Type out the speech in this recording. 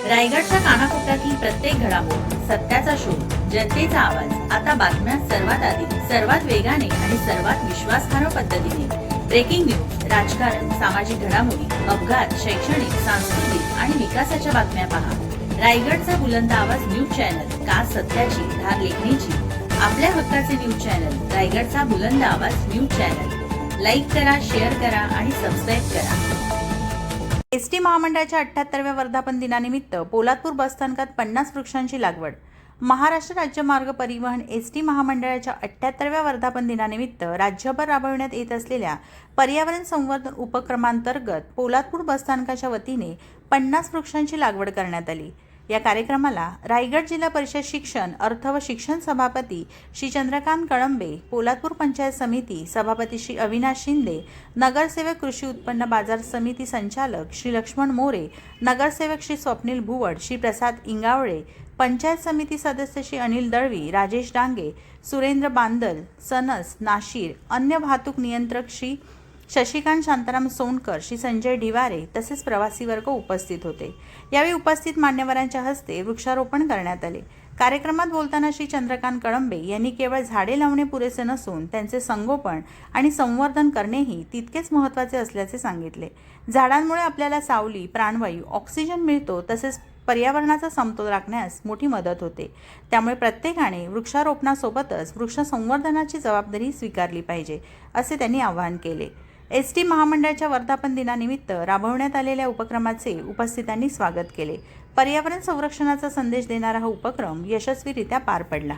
रायगडच्या कानाकोपऱ्यातील प्रत्येक घडामोड, सत्याचा शोध, जनतेचा आवाज. आता बातम्या सर्वात आधी, सर्वात वेगाने आणि सर्वात विश्वासार्ह पद्धतीने. ब्रेकिंग न्यूज, राजकारण, सामाजिक घडामोडी, अपघात, शैक्षणिक, सांस्कृतिक आणि विकासाच्या बातम्या पहा. रायगडचा बुलंद आवाज न्यूज चॅनल, का सत्याची धार लेखणीची. आपल्या हक्काचे न्यूज चॅनल, रायगडचा बुलंद आवाज न्यूज चॅनल. लाईक करा, शेअर करा आणि सबस्क्राईब करा. एसटी महामंडळाच्या 78व्या वर्धापन दिनानिमित्त पोलादपूर बसस्थानकात 50 वृक्षांची लागवड. महाराष्ट्र राज्य मार्ग परिवहन एसटी महामंडळाच्या 78व्या वर्धापन दिनानिमित्त राज्यभर राबविण्यात येत असलेल्या पर्यावरण संवर्धन उपक्रमांतर्गत पोलादपूर बसस्थानकाच्या वतीने 50 वृक्षांची लागवड करण्यात आली. या कार्यक्रमाला रायगड जिल्हा परिषद शिक्षण, अर्थ व शिक्षण सभापती श्री चंद्रकांत कळंबे, पोलादपूर पंचायत समिती सभापती श्री अविनाश शिंदे, नगरसेवक कृषी उत्पन्न बाजार समिती संचालक श्री लक्ष्मण मोरे, नगरसेवक श्री स्वप्नील भुवड, श्री प्रसाद इंगावळे, पंचायत समिती सदस्य श्री अनिल दळवी, राजेश डांगे, सुरेंद्र बांदल, सनस नाशीर, अन्य वाहतूक नियंत्रक श्री शशिकांत शांताराम सोनकर, श्री संजय ढिवारे तसेच प्रवासी वर्ग उपस्थित होते. यावेळी उपस्थित मान्यवरांच्या हस्ते वृक्षारोपण करण्यात आले. कार्यक्रमात बोलताना श्री चंद्रकांत कळंबे यांनी केवळ झाडे लावणे पुरेसे नसून त्यांचे संगोपन आणि संवर्धन करणेही तितकेच महत्त्वाचे असल्याचे सांगितले. झाडांमुळे आपल्याला सावली, प्राणवायू, ऑक्सिजन मिळतो, तसेच पर्यावरणाचा समतोल राखण्यास मोठी मदत होते. त्यामुळे प्रत्येकाने वृक्षारोपणासोबतच वृक्ष संवर्धनाची जबाबदारी स्वीकारली पाहिजे, असे त्यांनी आवाहन केले. एसटी महामंडळाच्या वर्धापन दिनानिमित्त राबवण्यात आलेल्या उपक्रमाचे उपस्थितांनी स्वागत केले. पर्यावरण संरक्षणाचा संदेश देणारा हा उपक्रम यशस्वीरित्या पार पडला.